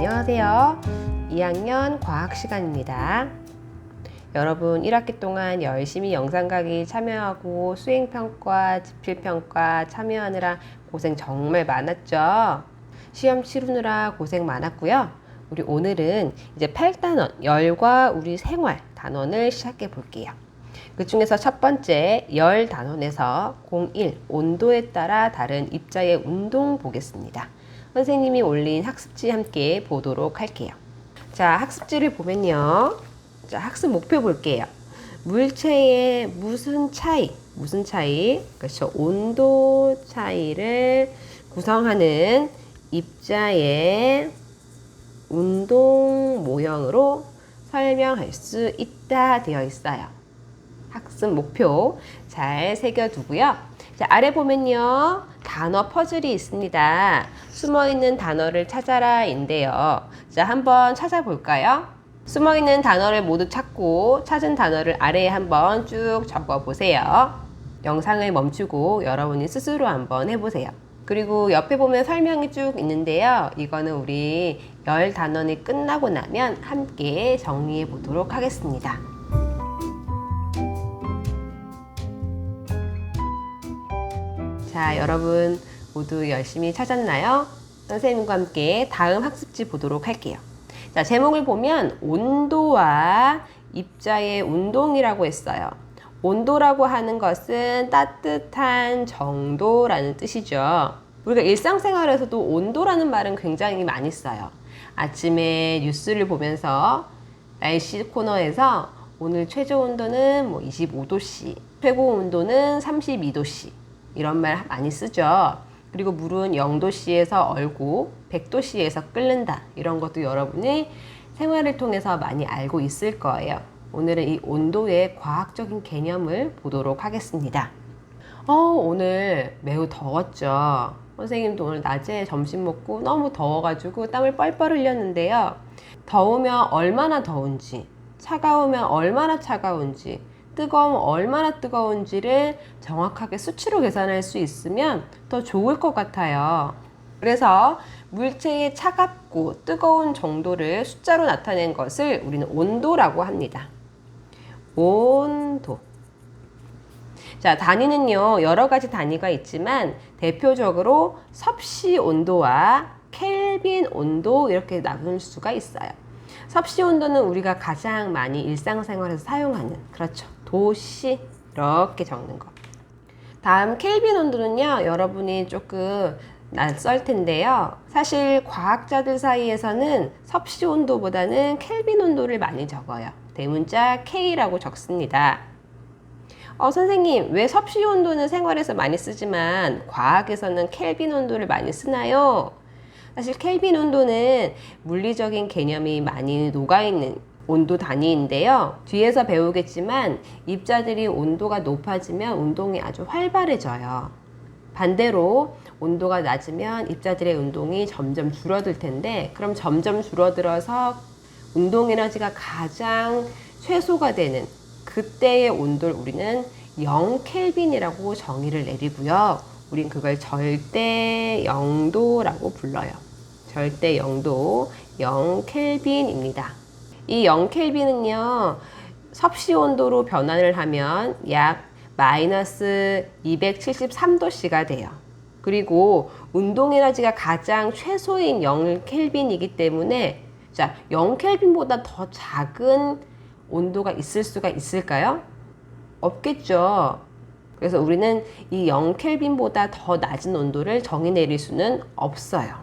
안녕하세요. 2학년 과학 시간입니다. 여러분 1학기 동안 열심히 영상 강의 참여하고 수행평가, 지필평가 참여하느라 고생 정말 많았죠? 시험 치르느라 고생 많았고요. 우리 오늘은 이제 8단원 열과 우리 생활 단원을 시작해 볼게요. 그 중에서 첫 번째 열 단원에서 01 온도에 따라 다른 입자의 운동 보겠습니다. 선생님이 올린 학습지 함께 보도록 할게요. 자, 학습지를 보면요. 자, 학습 목표 볼게요. 물체의 무슨 차이? 그렇죠. 온도 차이를 구성하는 입자의 운동 모형으로 설명할 수 있다 되어 있어요. 학습 목표 잘 새겨두고요. 자, 아래 보면요. 단어 퍼즐이 있습니다. 숨어있는 단어를 찾아라 인데요. 자, 한번 찾아볼까요? 숨어있는 단어를 모두 찾고 찾은 단어를 아래에 한번 쭉 적어보세요. 영상을 멈추고 여러분이 스스로 한번 해보세요. 그리고 옆에 보면 설명이 쭉 있는데요. 이거는 우리 열 단원이 끝나고 나면 함께 정리해 보도록 하겠습니다. 자, 여러분 모두 열심히 찾았나요? 선생님과 함께 다음 학습지 보도록 할게요. 자, 제목을 보면 온도와 입자의 운동이라고 했어요. 온도라고 하는 것은 따뜻한 정도라는 뜻이죠. 우리가 일상생활에서도 온도라는 말은 굉장히 많이 써요. 아침에 뉴스를 보면서 날씨 코너에서 오늘 최저 온도는 25도씨, 최고 온도는 32도씨 이런 말 많이 쓰죠. 그리고 물은 0도씨에서 얼고 100도씨에서 끓는다. 이런 것도 여러분이 생활을 통해서 많이 알고 있을 거예요. 오늘은 이 온도의 과학적인 개념을 보도록 하겠습니다. 오늘 매우 더웠죠. 선생님도 오늘 낮에 점심 먹고 너무 더워가지고 땀을 뻘뻘 흘렸는데요. 더우면 얼마나 더운지, 차가우면 얼마나 차가운지, 뜨거우면 얼마나 뜨거운지를 정확하게 수치로 계산할 수 있으면 더 좋을 것 같아요. 그래서 물체의 차갑고 뜨거운 정도를 숫자로 나타낸 것을 우리는 온도라고 합니다. 온도. 자, 단위는요, 여러 가지 단위가 있지만 대표적으로 섭씨 온도와 켈빈 온도 이렇게 나눌 수가 있어요. 섭씨 온도는 우리가 가장 많이 일상생활에서 사용하는, 그렇죠. 도씨 이렇게 적는 거. 다음 켈빈 온도는요, 여러분이 조금 낯설 텐데요. 사실 과학자들 사이에서는 섭씨 온도보다는 켈빈 온도를 많이 적어요. 대문자 K라고 적습니다. 선생님, 왜 섭씨 온도는 생활에서 많이 쓰지만 과학에서는 켈빈 온도를 많이 쓰나요? 사실 켈빈 온도는 물리적인 개념이 많이 녹아있는 온도 단위인데요. 뒤에서 배우겠지만 입자들이 온도가 높아지면 운동이 아주 활발해져요. 반대로 온도가 낮으면 입자들의 운동이 점점 줄어들 텐데, 그럼 점점 줄어들어서 운동 에너지가 가장 최소가 되는 그때의 온도를 우리는 0켈빈이라고 정의를 내리고요. 우린 그걸 절대 영도라고 불러요. 절대 영도 0켈빈입니다. 이 0켈빈은요, 섭씨 온도로 변환을 하면 약 마이너스 273도씨가 돼요. 그리고 운동 에너지가 가장 최소인 0켈빈이기 때문에, 자, 0켈빈보다 더 작은 온도가 있을 수가 있을까요? 없겠죠. 그래서 우리는 이 0켈빈보다 더 낮은 온도를 정의 내릴 수는 없어요.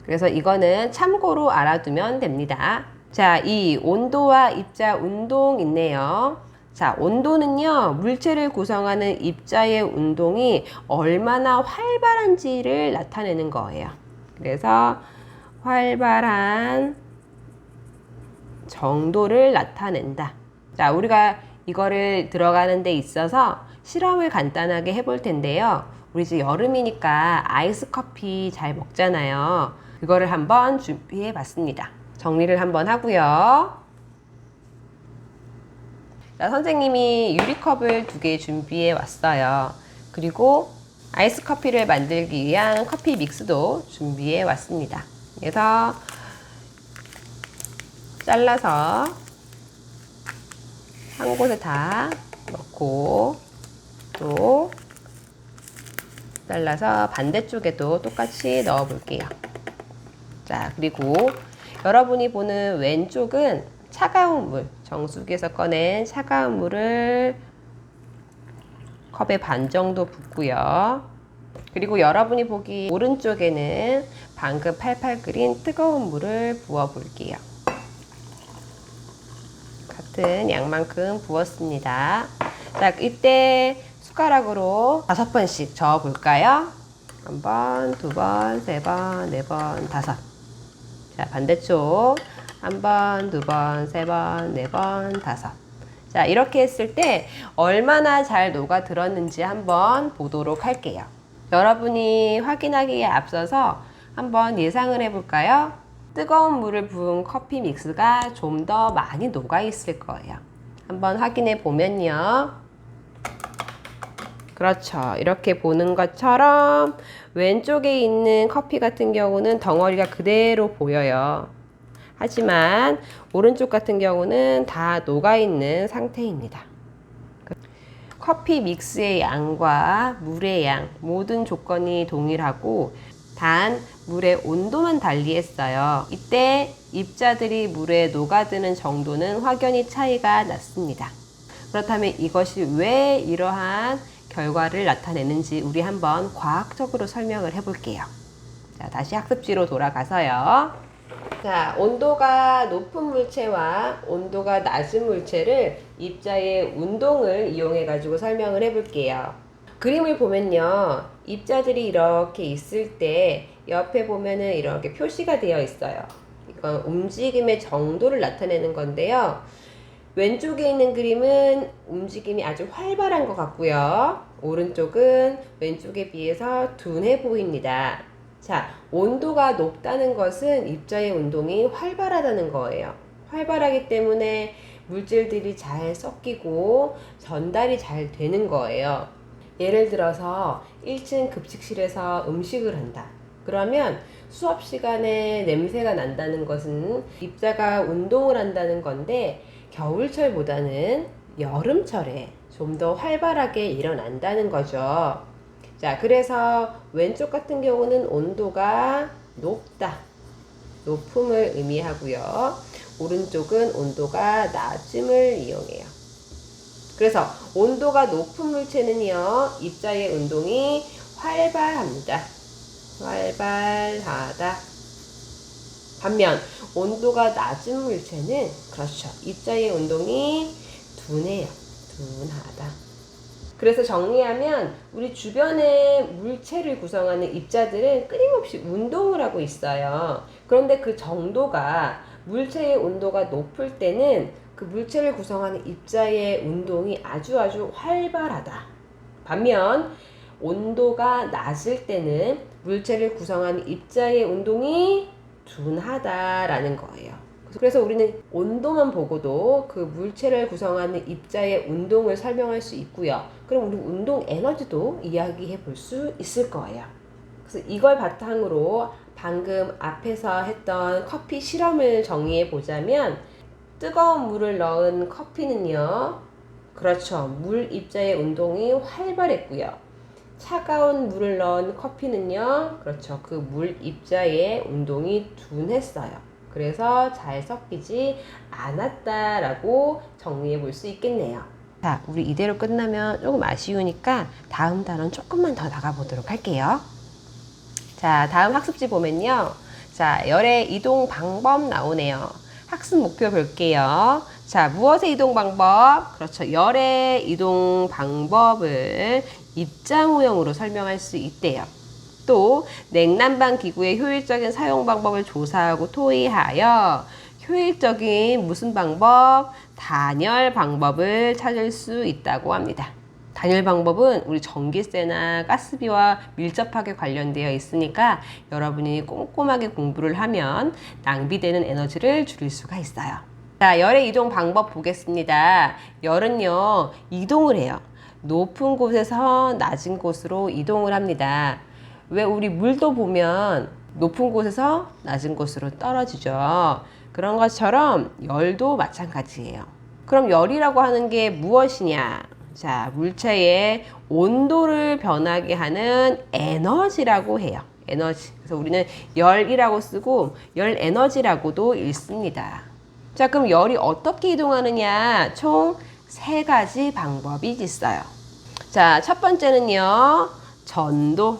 그래서 이거는 참고로 알아두면 됩니다. 자, 이 온도와 입자 운동 있네요. 자, 온도는요, 물체를 구성하는 입자의 운동이 얼마나 활발한지를 나타내는 거예요. 그래서 활발한 정도를 나타낸다. 자, 우리가 이거를 들어가는 데 있어서 실험을 간단하게 해볼 텐데요. 우리 이제 여름이니까 아이스 커피 잘 먹잖아요. 그거를 한번 준비해 봤습니다. 정리를 한번 하고요. 자, 선생님이 유리컵을 2개 준비해 왔어요. 그리고 아이스 커피를 만들기 위한 커피 믹스도 준비해 왔습니다. 그래서 잘라서 한 곳에 다 넣고 또 잘라서 반대쪽에도 똑같이 넣어 볼게요. 자, 그리고 여러분이 보는 왼쪽은 차가운 물, 정수기에서 꺼낸 차가운 물을 컵에 반 정도 붓고요. 그리고 여러분이 보기 오른쪽에는 방금 팔팔 끓인 뜨거운 물을 부어 볼게요. 같은 양만큼 부었습니다. 자, 이때 숟가락으로 5번씩 저어 볼까요? 1번, 2번, 3번, 4번, 5. 자, 반대쪽 1번, 2번, 3번, 4번, 5. 자, 이렇게 했을 때 얼마나 잘 녹아들었는지 한번 보도록 할게요. 여러분이 확인하기에 앞서서 한번 예상을 해볼까요? 뜨거운 물을 부은 커피 믹스가 좀 더 많이 녹아 있을 거예요. 한번 확인해 보면요. 그렇죠. 이렇게 보는 것처럼 왼쪽에 있는 커피 같은 경우는 덩어리가 그대로 보여요. 하지만 오른쪽 같은 경우는 다 녹아있는 상태입니다. 커피 믹스의 양과 물의 양 모든 조건이 동일하고 단 물의 온도만 달리했어요. 이때 입자들이 물에 녹아드는 정도는 확연히 차이가 났습니다. 그렇다면 이것이 왜 이러한 결과를 나타내는지 우리 한번 과학적으로 설명을 해볼게요. 자, 다시 학습지로 돌아가서요. 자, 온도가 높은 물체와 온도가 낮은 물체를 입자의 운동을 이용해 가지고 설명을 해볼게요. 그림을 보면요, 입자들이 이렇게 있을 때 옆에 보면은 이렇게 표시가 되어 있어요. 이건 움직임의 정도를 나타내는 건데요. 왼쪽에 있는 그림은 움직임이 아주 활발한 것 같고요. 오른쪽은 왼쪽에 비해서 둔해 보입니다. 자, 온도가 높다는 것은 입자의 운동이 활발하다는 거예요. 활발하기 때문에 물질들이 잘 섞이고 전달이 잘 되는 거예요. 예를 들어서 1층 급식실에서 음식을 한다. 그러면 수업 시간에 냄새가 난다는 것은 입자가 운동을 한다는 건데 겨울철보다는 여름철에 좀 더 활발하게 일어난다는 거죠. 자, 그래서 왼쪽 같은 경우는 온도가 높다, 높음을 의미하고요. 오른쪽은 온도가 낮음을 이용해요. 그래서 온도가 높은 물체는요, 입자의 운동이 활발합니다. 활발하다. 반면 온도가 낮은 물체는 그렇죠, 입자의 운동이 둔해요. 둔하다. 그래서 정리하면 우리 주변의 물체를 구성하는 입자들은 끊임없이 운동을 하고 있어요. 그런데 그 정도가 물체의 온도가 높을 때는 그 물체를 구성하는 입자의 운동이 아주 활발하다. 반면 온도가 낮을 때는 물체를 구성하는 입자의 운동이 둔하다라는 거예요. 그래서 우리는 온도만 보고도 그 물체를 구성하는 입자의 운동을 설명할 수 있고요. 그럼 우리 운동 에너지도 이야기해 볼 수 있을 거예요. 그래서 이걸 바탕으로 방금 앞에서 했던 커피 실험을 정의해 보자면, 뜨거운 물을 넣은 커피는요, 그렇죠, 물 입자의 운동이 활발했고요. 차가운 물을 넣은 커피는요, 그렇죠, 그 물 입자의 운동이 둔했어요. 그래서 잘 섞이지 않았다라고 정리해 볼 수 있겠네요. 자, 우리 이대로 끝나면 조금 아쉬우니까 다음 단원 조금만 더 나가보도록 할게요. 자, 다음 학습지 보면요. 자, 열의 이동 방법 나오네요. 학습 목표 볼게요. 자, 무엇의 이동 방법? 그렇죠. 열의 이동 방법을 입자 모형으로 설명할 수 있대요. 또 냉난방 기구의 효율적인 사용 방법을 조사하고 토의하여 효율적인 무슨 방법? 단열 방법을 찾을 수 있다고 합니다. 단열 방법은 우리 전기세나 가스비와 밀접하게 관련되어 있으니까 여러분이 꼼꼼하게 공부를 하면 낭비되는 에너지를 줄일 수가 있어요. 자, 열의 이동 방법 보겠습니다. 열은요, 이동을 해요. 높은 곳에서 낮은 곳으로 이동을 합니다. 왜 우리 물도 보면 높은 곳에서 낮은 곳으로 떨어지죠. 그런 것처럼 열도 마찬가지예요. 그럼 열이라고 하는 게 무엇이냐? 자, 물체의 온도를 변하게 하는 에너지라고 해요. 에너지. 그래서 우리는 열이라고 쓰고 열 에너지라고도 읽습니다. 자, 그럼 열이 어떻게 이동하느냐? 총 3가지 방법이 있어요. 자, 첫 번째는요, 전도.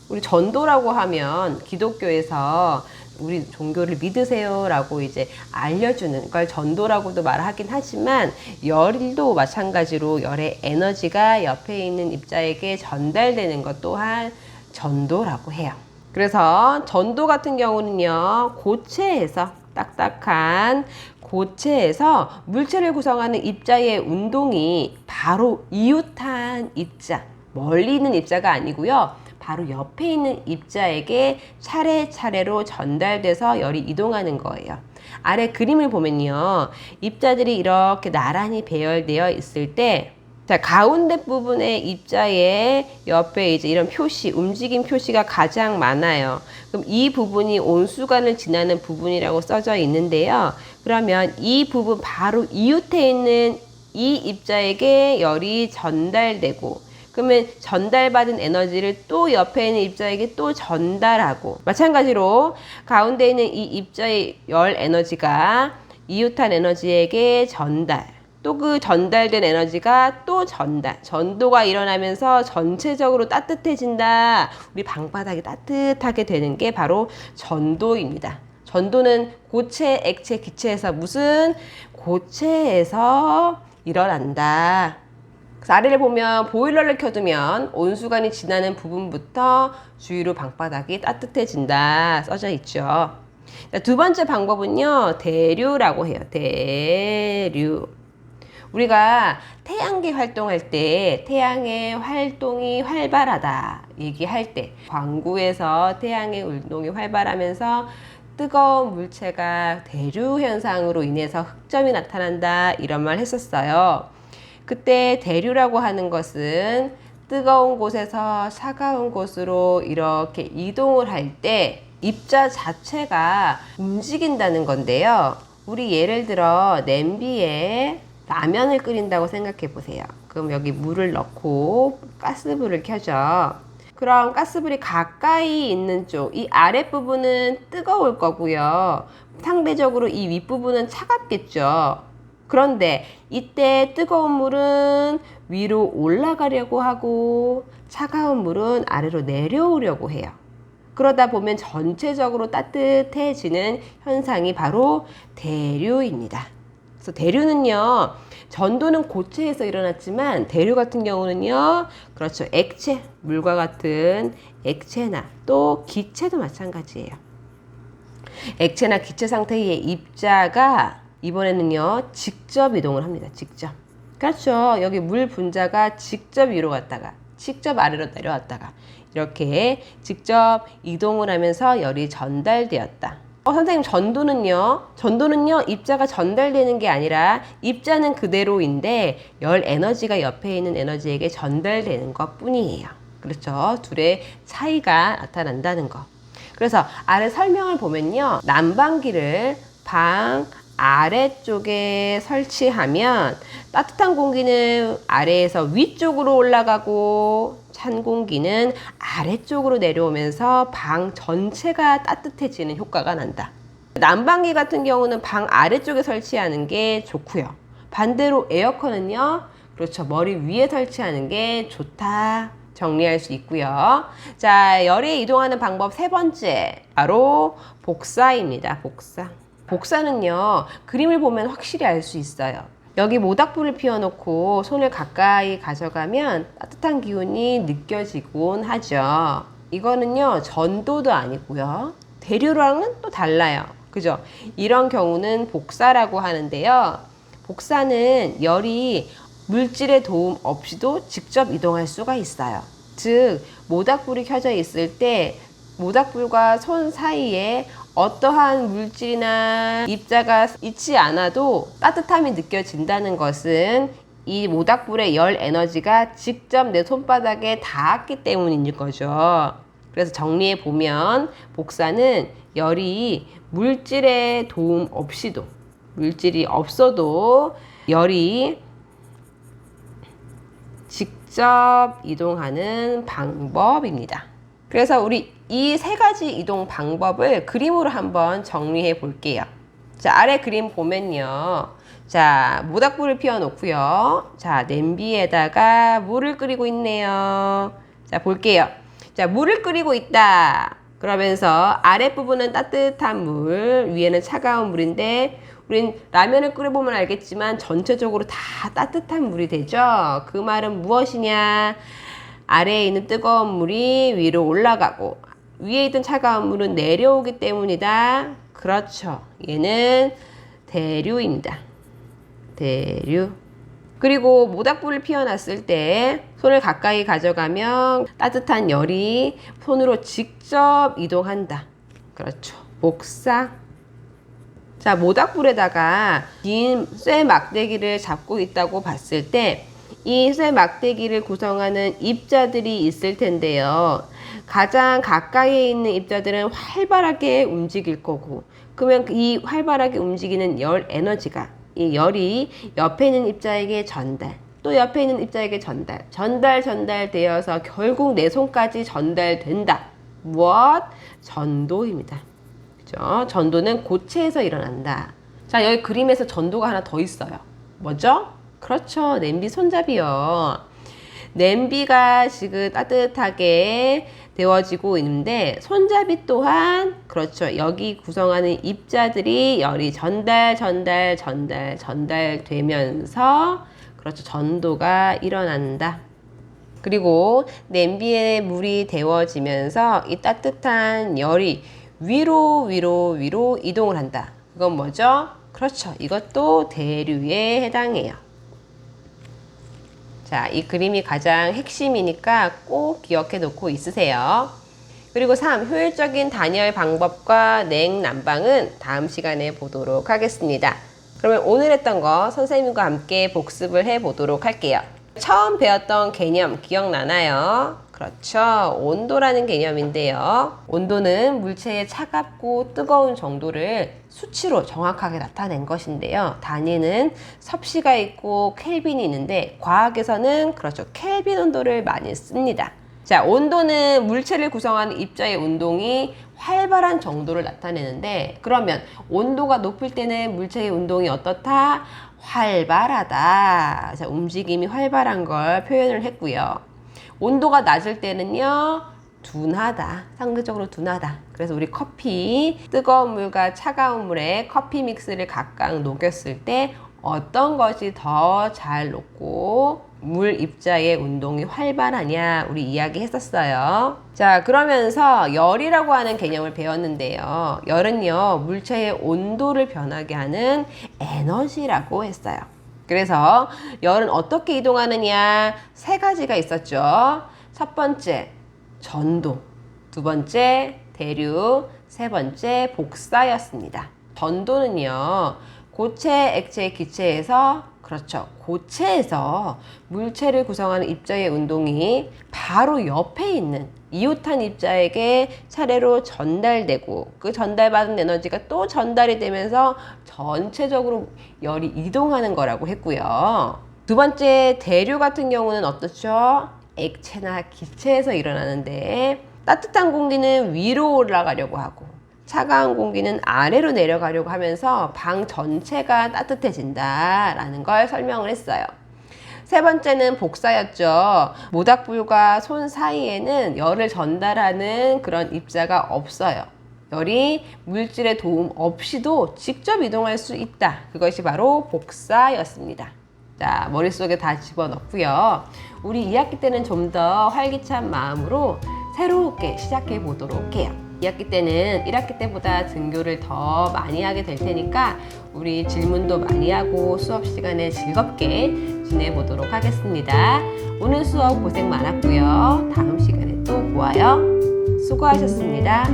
우리 전도라고 하면 기독교에서 우리 종교를 믿으세요 라고 이제 알려주는 걸 전도라고도 말하긴 하지만, 열도 마찬가지로 열의 에너지가 옆에 있는 입자에게 전달되는 것 또한 전도라고 해요. 그래서 전도 같은 경우는요, 고체에서 딱딱한 고체에서 물체를 구성하는 입자의 운동이 바로 이웃한 입자, 멀리 있는 입자가 아니고요, 바로 옆에 있는 입자에게 차례차례로 전달돼서 열이 이동하는 거예요. 아래 그림을 보면요, 입자들이 이렇게 나란히 배열되어 있을 때, 자, 가운데 부분의 입자의 옆에 이제 이런 표시, 움직임 표시가 가장 많아요. 그럼 이 부분이 온수관을 지나는 부분이라고 써져 있는데요. 그러면 이 부분 바로 이웃에 있는 이 입자에게 열이 전달되고, 그러면 전달받은 에너지를 또 옆에 있는 입자에게 또 전달하고, 마찬가지로 가운데 있는 이 입자의 열 에너지가 이웃한 에너지에게 전달, 또 그 전달된 에너지가 또 전도가 일어나면서 전체적으로 따뜻해진다. 우리 방바닥이 따뜻하게 되는 게 바로 전도입니다. 전도는 고체, 액체, 기체에서 무슨 고체에서 일어난다. 그래서 아래를 보면 보일러를 켜두면 온수관이 지나는 부분부터 주위로 방바닥이 따뜻해진다 써져 있죠. 두 번째 방법은요, 대류라고 해요. 대류. 우리가 태양계 활동할 때 태양의 활동이 활발하다 얘기할 때, 광구에서 태양의 운동이 활발하면서 뜨거운 물체가 대류 현상으로 인해서 흑점이 나타난다, 이런 말 했었어요. 그때 대류라고 하는 것은 뜨거운 곳에서 차가운 곳으로 이렇게 이동을 할 때 입자 자체가 움직인다는 건데요. 우리 예를 들어 냄비에 라면을 끓인다고 생각해 보세요. 그럼 여기 물을 넣고 가스불을 켜죠. 그럼 가스불이 가까이 있는 쪽, 이 아랫부분은 뜨거울 거고요. 상대적으로 이 윗부분은 차갑겠죠. 그런데 이때 뜨거운 물은 위로 올라가려고 하고 차가운 물은 아래로 내려오려고 해요. 그러다 보면 전체적으로 따뜻해지는 현상이 바로 대류입니다. 그래서 대류는요, 전도는 고체에서 일어났지만 대류 같은 경우는요, 그렇죠, 액체, 물과 같은 액체나 또 기체도 마찬가지예요. 액체나 기체 상태의 입자가 이번에는요, 직접 이동을 합니다. 직접. 그렇죠. 여기 물 분자가 직접 위로 갔다가 직접 아래로 내려왔다가 이렇게 직접 이동을 하면서 열이 전달되었다. 선생님, 전도는요, 입자가 전달되는 게 아니라 입자는 그대로인데 열 에너지가 옆에 있는 에너지에게 전달되는 것 뿐이에요. 그렇죠. 둘의 차이가 나타난다는 거. 그래서 아래 설명을 보면요, 난방기를 방 아래쪽에 설치하면 따뜻한 공기는 아래에서 위쪽으로 올라가고 찬 공기는 아래쪽으로 내려오면서 방 전체가 따뜻해지는 효과가 난다. 난방기 같은 경우는 방 아래쪽에 설치하는 게 좋고요. 반대로 에어컨은요, 그렇죠, 머리 위에 설치하는 게 좋다. 정리할 수 있고요. 자, 열이 이동하는 방법 3번째, 바로 복사입니다. 복사는요, 그림을 보면 확실히 알 수 있어요. 여기 모닥불을 피워놓고 손을 가까이 가져가면 따뜻한 기운이 느껴지곤 하죠. 이거는요, 전도도 아니고요, 대류랑은 또 달라요. 그죠? 이런 경우는 복사라고 하는데요. 복사는 열이 물질의 도움 없이도 직접 이동할 수가 있어요. 즉, 모닥불이 켜져 있을 때 모닥불과 손 사이에 어떠한 물질이나 입자가 있지 않아도 따뜻함이 느껴진다는 것은 이 모닥불의 열 에너지가 직접 내 손바닥에 닿았기 때문인 거죠. 그래서 정리해 보면 복사는 열이 물질의 도움 없이도, 물질이 없어도 열이 직접 이동하는 방법입니다. 그래서 우리 이 세 가지 이동 방법을 그림으로 한번 정리해 볼게요. 자, 아래 그림 보면요. 자, 모닥불을 피워 놓고요. 자, 냄비에다가 물을 끓이고 있네요. 자, 볼게요. 자, 물을 끓이고 있다. 그러면서 아랫부분은 따뜻한 물, 위에는 차가운 물인데 우린 라면을 끓여보면 알겠지만 전체적으로 다 따뜻한 물이 되죠. 그 말은 무엇이냐? 아래에 있는 뜨거운 물이 위로 올라가고 위에 있던 차가운 물은 내려오기 때문이다. 그렇죠. 얘는 대류입니다. 대류. 그리고 모닥불을 피워놨을 때 손을 가까이 가져가면 따뜻한 열이 손으로 직접 이동한다. 그렇죠. 복사. 자, 모닥불에다가 긴 쇠 막대기를 잡고 있다고 봤을 때 이 쇠 막대기를 구성하는 입자들이 있을 텐데요. 가장 가까이에 있는 입자들은 활발하게 움직일 거고, 그러면 이 활발하게 움직이는 열 에너지가 이 열이 옆에 있는 입자에게 전달, 또 옆에 있는 입자에게 전달되어서 결국 내 손까지 전달된다. 무엇? 전도입니다. 그죠? 전도는 고체에서 일어난다. 자, 여기 그림에서 전도가 하나 더 있어요. 뭐죠? 그렇죠. 냄비 손잡이요. 냄비가 지금 따뜻하게 데워지고 있는데 손잡이 또한 그렇죠. 여기 구성하는 입자들이 열이 전달되면서 그렇죠. 전도가 일어난다. 그리고 냄비에 물이 데워지면서 이 따뜻한 열이 위로 이동을 한다. 그건 뭐죠? 그렇죠. 이것도 대류에 해당해요. 자, 이 그림이 가장 핵심이니까 꼭 기억해 놓고 있으세요. 그리고 3. 효율적인 단열 방법과 냉난방은 다음 시간에 보도록 하겠습니다. 그러면 오늘 했던 거 선생님과 함께 복습을 해 보도록 할게요. 처음 배웠던 개념 기억나나요? 그렇죠. 온도라는 개념인데요. 온도는 물체의 차갑고 뜨거운 정도를 수치로 정확하게 나타낸 것인데요. 단위는 섭씨가 있고 켈빈이 있는데 과학에서는 그렇죠. 켈빈 온도를 많이 씁니다. 자, 온도는 물체를 구성하는 입자의 운동이 활발한 정도를 나타내는데, 그러면 온도가 높을 때는 물체의 운동이 어떻다? 활발하다. 자, 움직임이 활발한 걸 표현을 했고요. 온도가 낮을 때는요, 둔하다. 상대적으로 둔하다. 그래서 우리 커피, 뜨거운 물과 차가운 물에 커피 믹스를 각각 녹였을 때 어떤 것이 더 잘 녹고 물 입자의 운동이 활발하냐 우리 이야기 했었어요. 자, 그러면서 열이라고 하는 개념을 배웠는데요. 열은요, 물체의 온도를 변하게 하는 에너지라고 했어요. 그래서 열은 어떻게 이동하느냐? 세 가지가 있었죠. 첫 번째, 전도. 두 번째, 대류. 세 번째, 복사였습니다. 전도는요, 고체, 액체, 기체에서 그렇죠. 고체에서 물체를 구성하는 입자의 운동이 바로 옆에 있는 이웃한 입자에게 차례로 전달되고 그 전달받은 에너지가 또 전달이 되면서 전체적으로 열이 이동하는 거라고 했고요. 두 번째, 대류 같은 경우는 어떻죠? 액체나 기체에서 일어나는데 따뜻한 공기는 위로 올라가려고 하고 차가운 공기는 아래로 내려가려고 하면서 방 전체가 따뜻해진다라는 걸 설명을 했어요. 세 번째는 복사였죠. 모닥불과 손 사이에는 열을 전달하는 그런 입자가 없어요. 열이 물질의 도움 없이도 직접 이동할 수 있다. 그것이 바로 복사였습니다. 자, 머릿속에 다 집어넣고요. 우리 2학기 때는 좀 더 활기찬 마음으로 새롭게 시작해 보도록 해요. 2학기 때는 1학기 때보다 등교를 더 많이 하게 될 테니까 우리 질문도 많이 하고 수업 시간에 즐겁게 지내보도록 하겠습니다. 오늘 수업 고생 많았고요. 다음 시간에 또 보아요. 수고하셨습니다.